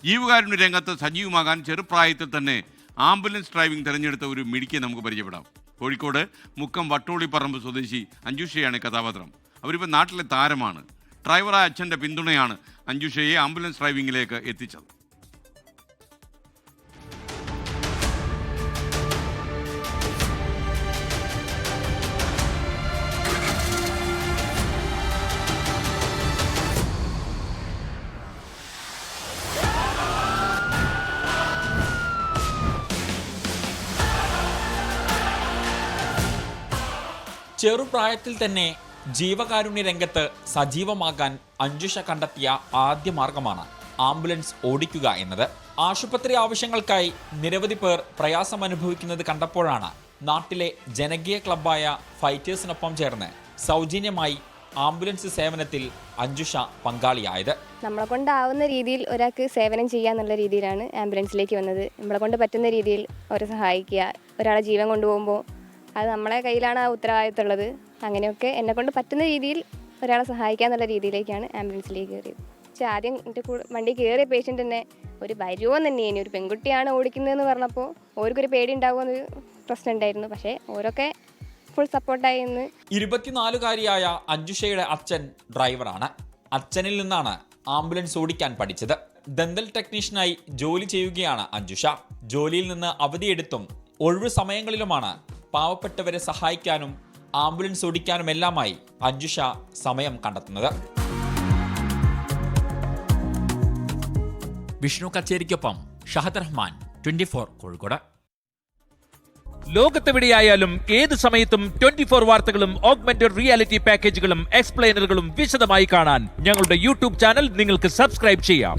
ജീവകാരുണ്യ രംഗത്ത് സജീവമാകാൻ ചെറുപ്രായത്തിൽ തന്നെ ആംബുലൻസ് ഡ്രൈവിംഗ് തിരഞ്ഞെടുത്ത ഒരു മിടുക്കിയെ നമുക്ക് പരിചയപ്പെടാം. കോഴിക്കോട് മുക്കം വട്ടോളിപ്പറമ്പ് സ്വദേശി അഞ്ജുഷയാണ് കഥാപാത്രം. അവരിപ്പോൾ നാട്ടിലെ താരമാണ്. ഡ്രൈവറായ അച്ഛൻ്റെ പിന്തുണയാണ് അഞ്ജുഷയെ ആംബുലൻസ് ഡ്രൈവിംഗിലേക്ക് എത്തിച്ചത്. ചെറുപ്രായത്തിൽ തന്നെ ജീവകാരുണ്യ രംഗത്ത് സജീവമാകാൻ അഞ്ജുഷ കണ്ടെത്തിയ ആദ്യ മാർഗമാണ് ആംബുലൻസ് ഓടിക്കുക എന്നത്. ആശുപത്രി ആവശ്യങ്ങൾക്കായി നിരവധി പേർ പ്രയാസം അനുഭവിക്കുന്നത് കണ്ടപ്പോഴാണ് നാട്ടിലെ ജനകീയ ക്ലബ്ബായ ഫൈറ്റേഴ്സിനൊപ്പം ചേർന്ന് സൗജന്യമായി ആംബുലൻസ് സേവനത്തിൽ അഞ്ജുഷ പങ്കാളിയായത്. നമ്മളെ കൊണ്ടാവുന്ന രീതിയിൽ ഒരാൾക്ക് സേവനം ചെയ്യാന്നുള്ള രീതിയിലാണ് ആംബുലൻസിലേക്ക് വന്നത്. നമ്മളെ കൊണ്ട് പറ്റുന്ന രീതിയിൽ അവരെ സഹായിക്കുക, ഒരാളെ ജീവൻ കൊണ്ടുപോകുമ്പോൾ അത് നമ്മളെ കയ്യിലാണ് ആ ഉത്തരവാദിത്തമുള്ളത്. അങ്ങനെയൊക്കെ എന്നെ കൊണ്ട് പറ്റുന്ന രീതിയിൽ ഒരാളെ സഹായിക്കുക എന്നുള്ള രീതിയിലേക്കാണ് ആംബുലൻസിലേക്ക് കയറിയത്. പക്ഷേ ആദ്യം എൻ്റെ കൂടെ വണ്ടി കയറിയ പേഷ്യൻ്റ് തന്നെ ഒരു വരുമോ തന്നെ, ഇനി ഒരു പെൺകുട്ടിയാണ് ഓടിക്കുന്നതെന്ന് പറഞ്ഞപ്പോൾ ഓർക്കൊരു പേടി ഉണ്ടാകുമെന്നൊരു പ്രശ്നം ഉണ്ടായിരുന്നു. പക്ഷേ ഓരൊക്കെ ഫുൾ സപ്പോർട്ടായി. 24-കാരിയായ അഞ്ജുഷയുടെ അച്ഛൻ ഡ്രൈവറാണ്. അച്ഛനിൽ നിന്നാണ് ആംബുലൻസ് ഓടിക്കാൻ പഠിച്ചത്. ദന്തൽ ടെക്നീഷ്യനായി ജോലി ചെയ്യുകയാണ് അഞ്ജുഷ. ജോലിയിൽ നിന്ന് അവധിയെടുത്തും ഒഴിവു സമയങ്ങളിലുമാണ് പാവപ്പെട്ടവരെ സഹായിക്കാനും ആംബുലൻസ് ഓടിക്കാനുമെല്ലാമായി അഞ്ജുഷ സമയം കണ്ടെത്തുന്നത്. വിഷ്ണു കച്ചേരിക്കൊപ്പം ഷഹദ് റഹ്മാൻ, 24 കോഴിക്കോട്. ലോകത്തെവിടെയായാലും ഏത് സമയത്തും 24 വാർത്തകളും ഓഗ്മെന്റഡ് റിയാലിറ്റി പാക്കേജുകളും എക്സ്പ്ലെയിനറുകളും വിശദമായി കാണാൻ ഞങ്ങളുടെ യൂട്യൂബ് ചാനൽ നിങ്ങൾക്ക് സബ്സ്ക്രൈബ് ചെയ്യാം.